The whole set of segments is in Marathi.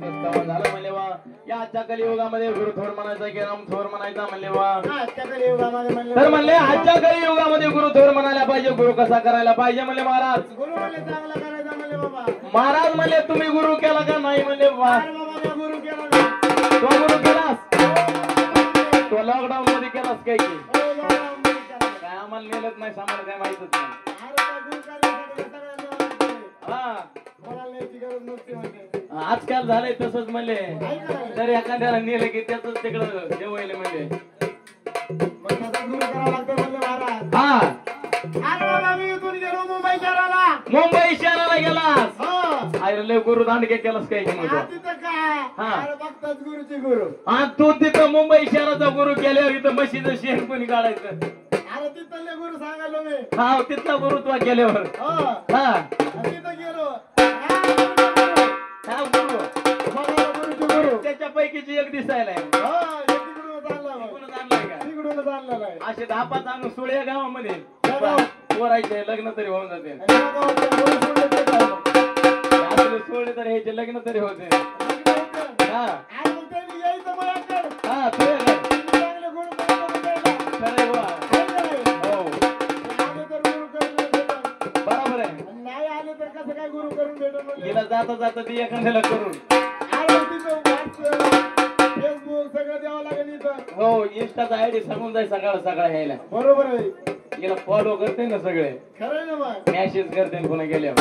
झालं म्हणले वा या आजच्या कलियुगामध्ये गुरु थोर म्हणायचा की राम थोर म्हणायचा म्हणले वा आजच्या कलियुगामध्ये म्हणले तर म्हणले आजच्या कलियुगामध्ये गुरु थोर म्हणायला पाहिजे गुरु कसा करायला पाहिजे म्हणले महाराज गुरु म्हणले चांगला करायचा म्हणले बाबा महाराज म्हणले तुम्ही गुरु केला का नाही म्हणले वा अरे बाबा मी गुरु केला ना. तो गुरु केलास तो लॉकडाऊन मध्ये केलास काय की हो, लॉकडाऊनमध्ये केला. काय आम्हाला नेलत नाही सामान काय माहितच नाही अरे त्या गुरु कार्यासाठी सगळ्यांना वाटते. हा कोणाला न्यायची गरज नसते म्हणजे. आजकाल झालंय तसंच म्हणले आहे का नाही? तर एखाद्याला नेलं की त्याच तिकडं जेवायला म्हणले मग त्याचा गुरु करावा लागतो म्हणले महाराज. हा अरे बाबा मी इथून गेलो मुंबई शहराला. मुंबई शहराला गेलास हो. अरे लय गुरु दांडके केलास काय की मग आज तिथं काय? हा. अरे बघताच गुरुची गुरु. हा तू तिथं मुंबई शहराचा गुरु केल्यावर इथं म्हशीचं शेण कोणी काढायचं अरे तिथले गुरु सांगायलो मी. हा तिथला गुरुत्व केल्यावर हो. हा आणि तिथं गेलो. हा गुरु बघा गुरुची गुरु. त्याच्यापैकीची एक दिसायला आहे. हो, हे तिकडूनच आणला बघ. कोणच आणलाय का तिकडूनच आणलेला आहे. असे 10-5 आणून सोळ्या गावामध्ये त्या गावात. पोरायचे लग्न तरी होऊन जाते आणि या गावातल्या गुरु सोडले ते काय मग? आपले सोडले तर ह्याचे लग्न तरी होते हा आणि मग त्यांनी यायचं माझ्याकडे. हा तुझ्या काय चांगले गुरु करून द्यायला. खरंय बुवा. काय नाही. हो आले तर गुरु करून भेटल. बरोबर आहे आणि नाही आले तर कसं काय गुरु करून भेटल म्हणजे? गेला जाता जाता ती एखाद्याला करून अरे तिथं व्हॉट्सअप, फेसबुक सगळं द्यावं लागेल इथं. हो इंस्टाचा आयडी सांगून जाय सकाळ सकाळ यायला बरोबर आहे. गेला फॉलो करते ना सगळे खरंय ना मग. मॅसेज करते ना पुन्हा गेल्यावर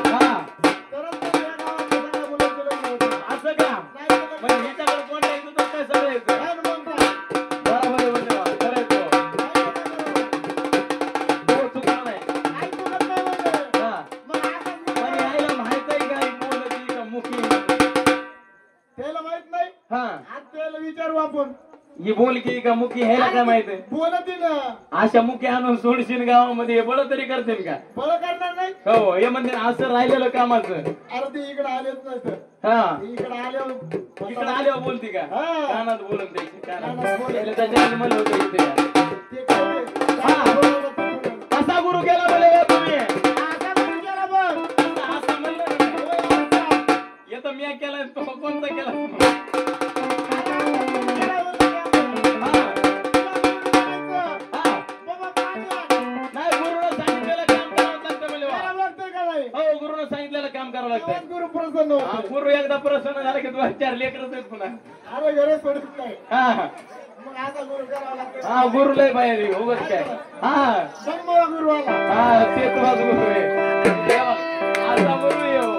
हा तरच मग या गावातल्या सगळ्या मुलांचे लग्न होतील. असं का नाही तर मग म्हणजे हिच्याकडे कोण यायचं तर काय सगळं यायचं काय म्हणता? बरोबर आहे म्हणजे बा. खरं आहे तो. तो चुकला नाही काय चुकत नाही म्हणजे. हा मग आताच मी पण यायला माहित आहे का ही बोलती का मुकी त्याला माहित नाही. हा आज त्याला विचारू आपण. ही बोलकी का मुकी ह्याला काय माहित आहे बोलती ना. अशा मुकी आणून सोडशील गावामध्ये हे बळ तरी करतील का बळ करणार नाही. हो हे म्हणते ना, असं राहिलेलं कामाचं अरे ते इकडे आलेच नाही तर. हा इकडे आल्यावर इकडे आल्यावर बोलती का हा. कानात बोलून द्यायची कानात कानात बोलून. याला त्याच्या म्हणलं होतं इथे या. ते काय हा. बोलायला ते बोलायला. असा गुरु केला बोले बा तुम्ही आता गुरु केला बघ. असं म्हणलं ना. होय, आता. येतो मी केला तो कोणता केला केला बोलतो की आपण. हा तुला गुरु म्हणायचं. हा बाबा पाडला. नाही गुरुनं सांगितलेलं काम करावं लागतं बोले बा. करावं लागतंय का नाही? हो गुरुनं सांगितलेलं काम करावं तेव्हाच लागतं गुरु प्रसन्न हा होते. गुरु एकदा प्रसन्न झाला की तुला 4 लेकरच आहेत पुन्हा अरे घरच सोडत नाही. हा मग आता गुरु करावा लागतोय. हा गुरु लय बाहेर उगच काय हा बघ मला गुरु आला. हा ते तुझाच गुरु आहे देवा, असा गुरु आहे हो.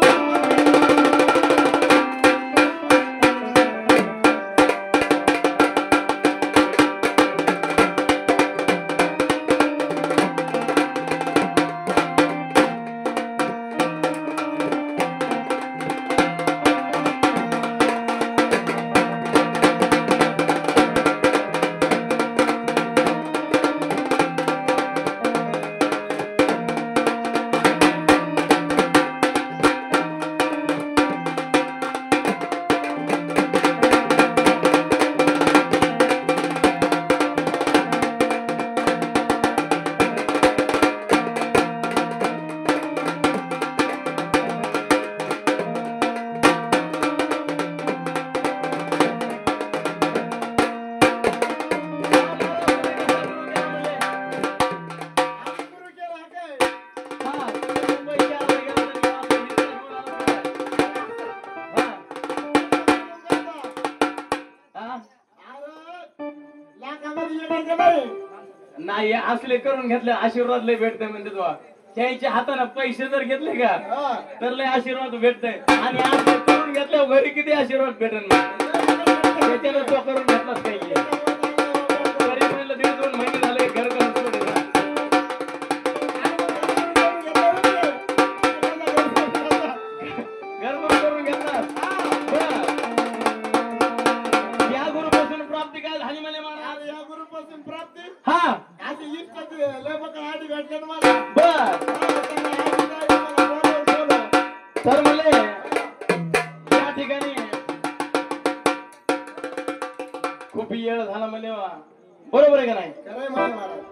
आज गुरु केला हा काय? हा, मुंबई शहराला गेला तरी आपल्या मित्राला हा, हा. अरे लाखामध्ये येणार का नाही? नाही असले करून घेतले आशीर्वाद लय भेटते म्हणजे तुला त्याच्या हाताने पैसे जर घेतले का हा. तर लय आशीर्वाद भेटतय आणि असले करून घेतल्यावर घरी किती आशीर्वाद भेटेल त्याच्यानं तो करून घेतलाच काही तरी म्हणलं 1.5-2 महिने झाले घर करून सोडेल. घर पण करून घेतला बरं. या गुरुपासून प्राप्ती काय झाली म्हणे महाराज अरे या गुरुपासून प्राप्ती हा आधी इष्टात लय बघा आधी भेटले ना मला. बर हा, त्यांना आधी जायचं मला बोलव. तर म्हणले या ठिकाणी खूप येळ झाला म्हणले वा. बरोबर आहे का नाही खरंय मला महाराज.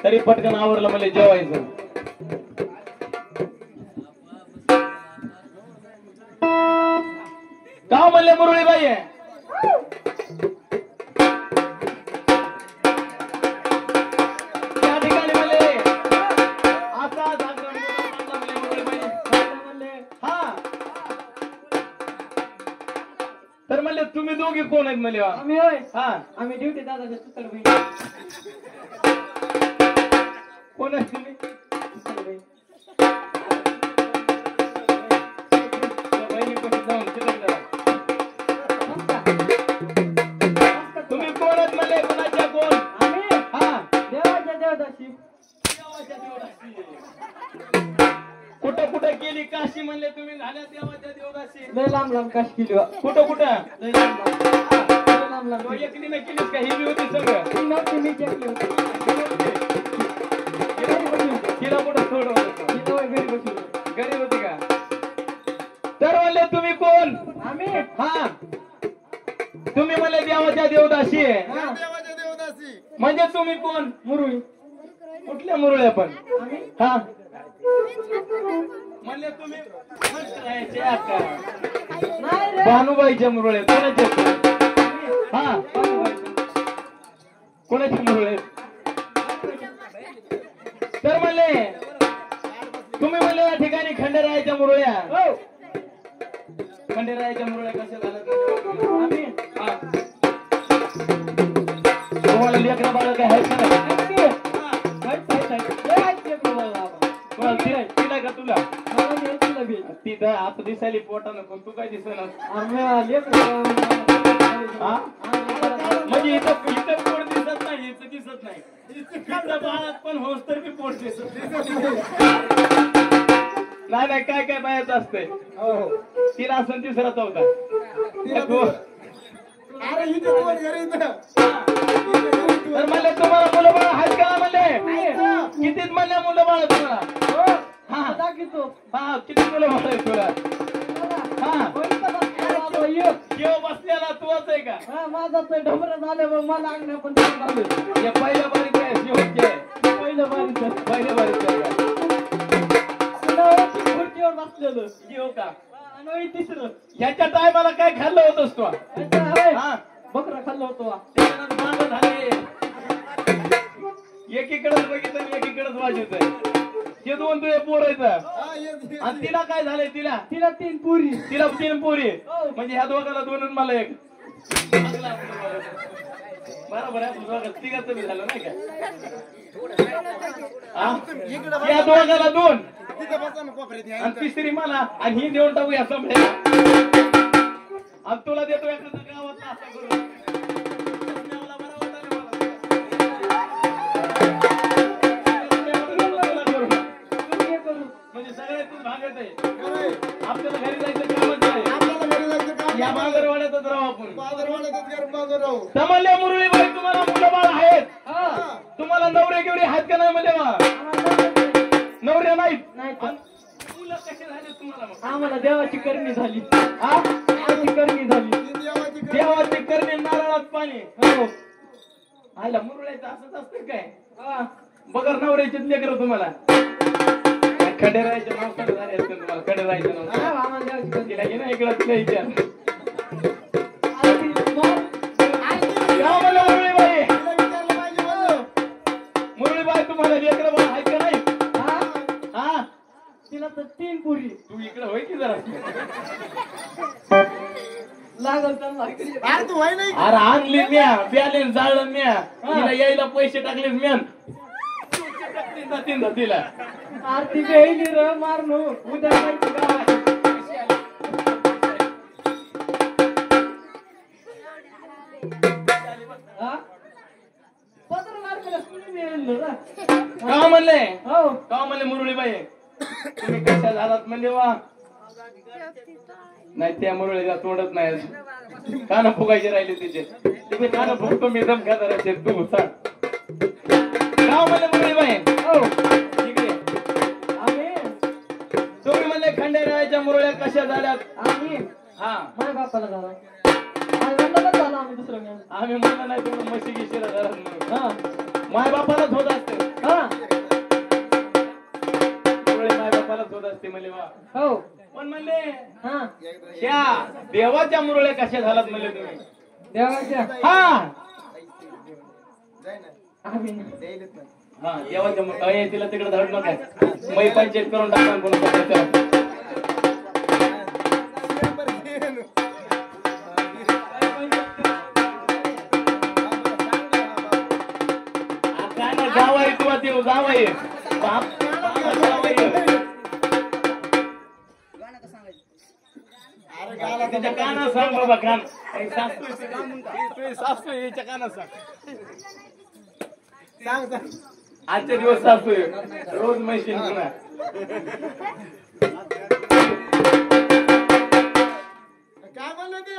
तरी पटकन आवरलं म्हणले जेवायचं का म्हणले मुरळीबाई त्या ठिकाणी म्हणले असा म्हणले मुरळीबाई म्हणले हा तर म्हणले तुम्ही दोघी कोण आहेत म्हणले आम्ही होय हा आम्ही ड्युटी दादाच्या चुकल बहीण कोण आहे तुम्ही चुकल बहीण बहिणीकडे जाऊन चिकन करा. तुम्ही कोण आहेत म्हणले कोणाच्या कोण आम्ही हा देवाच्या देवदाशी देवाच्या देवदासी कुठं कुठं गेली काशी म्हणले तुम्ही झाल्या देवाच्या देवदासी लय लांब लांब काश केली कुठं कुठं लय लांब लांब लय लांब लांब तो एकटीने केलीस का ही बी होती सगळं ती नव्हती मी चेकली होती घरी बसली होती तिला कुठं सोडवलं होतं? ती जवळ घरी बसली होती घरी होती का तर म्हणले तुम्ही कोण आम्ही हा तुम्ही म्हणले देवाच्या देवदासी आहे हा देवाच्या देवदासी म्हणजे तुम्ही कोण मुरुळी कुठल्या मुरळे पण आम्ही हा म्हणले तुम्ही म्हटल्याचे आता. नाही रे भानुबाईच्या मुरळे कोणाचे हा कोणाचे मुरळे तर म्हणले तुम्ही म्हणले या ठिकाणी खंडेरायाच्या मुरळ्या हो खंडेरायाच्या मुरळ्या कशा झाल्या आम्ही हा. तुम्हाला लेकरं बाळ काय आहेत का नाही? नक्की माहित आहे लय माहिती आहे तुम्हाला बाबा. तुम्हाला तिला का तुला मला नाही तुला बी तिथं आता दिसायली पोटानं पण तू काय दिसणार आम्ही लेकरं हा म्हणजे इथं इथं पोट दिसत नाही इथं दिसत नाही इथं बाळात पण होस तर बी पोट दिसत नाही नाही काय काय बायाचं असतंय तिला असं तिसरा चौथा अरे इथे कोण घरी इथं तर म्हणले तुम्हाला मुलं बाळ आहेत का म्हणले कितीच म्हणल्या मुलं बाळ तुम्हाला हा दाखवतो हा किती मुलं बाळ आहेत तुला हा जेव्हा बसलेला तूच आहे का हा माझा तर ढोबरं झालं मला अंगण पण झालं हे पहिल्या बारीक आहे शेवटचे आहे पहिलं बारीचं पहिल्या बारीक आहे का खुर्चीवर बसलेलं जेव का आणि तिसरं ह्याच्या टायमाला काय खाल्लं होतस तू हा बकरा खाल्लं होतं वा. त्याच्यानंतर मागं झाले एकीकडेच बघितलं आणि एकीकडेच वाजवतंय हे दोन तुझे पोरायचं हा ये आणि तिला काय झालंय तिला तिला 3 पुरी तिला 3 पोरी हो. म्हणजे ह्या दोघाला 2 आणि मला 1 बरोबर आहे आपलं दोघं तिघाचं बी झालं नाही का हा? या दोघाला 2 तिथं बसा ना कोपऱ्यात आणि तिसरी मला आणि ही देऊन टाकू या समजा आणि तुला देतो एखाद्या गावात असं करून देवाला बरा वाटा रे मला. तुला करून. म्हणजे सगळे तू भागत आहे आपल्याला घरी जायचं कामच नाही आपल्याला घरी जायचं काम या बाजारवाड्यातच राहू आपण बाजारवाड्यातच घर बाजार राहू समजले मुरळीबाई तुम्हाला मुलं बाळ आहेत हा तुम्हाला नवरे गेवरे आहेत का नाही म्हणजे नवरे नाहीत नाही तर. आणि मुलं कसे झाले तुम्हाला मग आम्हाला देवाची करणी झाली हा देवाची करणी झाली ती देवाची घर देवाचे करणे नारळात पाणी हो आयला मुरळ्याचं असंच असतं काय हा. बगर नवऱ्याचे लेकर तुम्हाला खंडेरायचे नाव कडे झाले असते तुम्हाला खंडेरायचे नाव हा, आम्हाला देवाची करणी तिला घे ना इकडं तिला विचार आली ती मग. का म्हणलं मुरळीबाई तिला विचारलं पाहिजे म्हणलं. मुरळीबाई तुम्हाला लेकर बाळ आहेत का नाही हा हा तिला तर 3 पुरी तू इकडे होय की जरा लागल त्यांना इकडे. अरे तू व्हाय नाही अरे आणली म्या बॅलेन्स जाळलं म्या तिला यायला पैसे टाकले म्यान तिला आरती बेली र मारनो उद्या जायचं गावात. हा? पत्र मारलेलं कुणी मिळेल रे? का म्हणले हो का म्हणले मुरळीबाई तुम्ही कशा झालात म्हणले वा नाही त्या मुरळीला तोडत नाही कान फुगायचे राहिले तिचे तुम्ही कान फुगतो मी दम खात तू सांग का म्हणले मुरळीबाई हो इकडे आम्ही तुम्ही म्हणले खंडेरायाच्या मुरळ्या कशा झाल्यात आम्ही हा माझ्या बापाला झाला माझ्या बापाला झाला आम्ही दुसरं मिळून आम्ही म्हणलं नाही तुम्ही म्हशी गिशीला घरात म्हणून हा माय बापालाच होत असते हा मुरळी माय बापालाच होत असते म्हणले वा हो पण म्हणले हा ह्या देवाच्या मुरळ्या कशा झालात म्हणले तुम्ही देवाच्या हा आम्ही हा देवाच्या मुरळ्या तिला तिकडे धड नका मै पंचायत करून टाका कोण गाव आहे किंवा ते गाव आहे बाप गाव आहे त्याच्या कानात सांग बाबा कान सासू याच्या कानात सांग आजच्या दिवस सासू रोज मशीन पुन्हा काय म्हणलं ते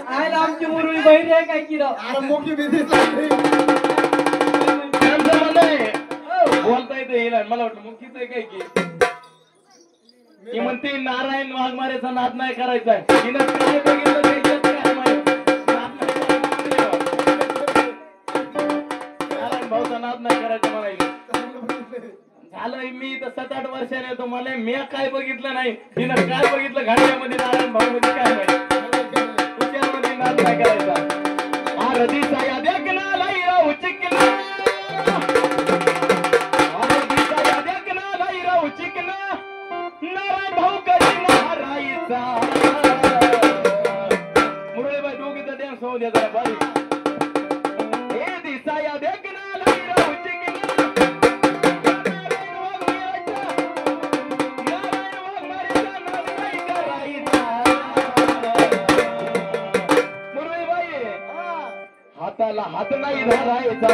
आयला आमची मुरळी बहीण आहे काय की राव अरे मोठी भीती बोलता येते येईल मला वाटलं मुखीच आहे काय की म्हणते नारायण वाघमारेचा नाद नाही करायचा तिनं काय बघितलं त्याच्यात काय माहित नारायण भाऊचा नाद नाही करायचा म्हणायला झालंय मी तर 7-8 वर्षाने येतो मला मी काय बघितलं नाही तिनं काय बघितलं घाण्यामध्ये नारायण भाऊ मध्ये काय माहित तुझ्यामध्ये नाद नाही करायचा आरतीचा या देखना लाई राहू चिकना आरतीचा या देखना लाई राहू चिकना नारायण भाऊ कधी नारायचा मुरळीबाई दोघीचा डॅन्स होऊ द्या जरा बारी हे दिसा या देखना लाई राहू चिकना हाताला हात नाही धरायचा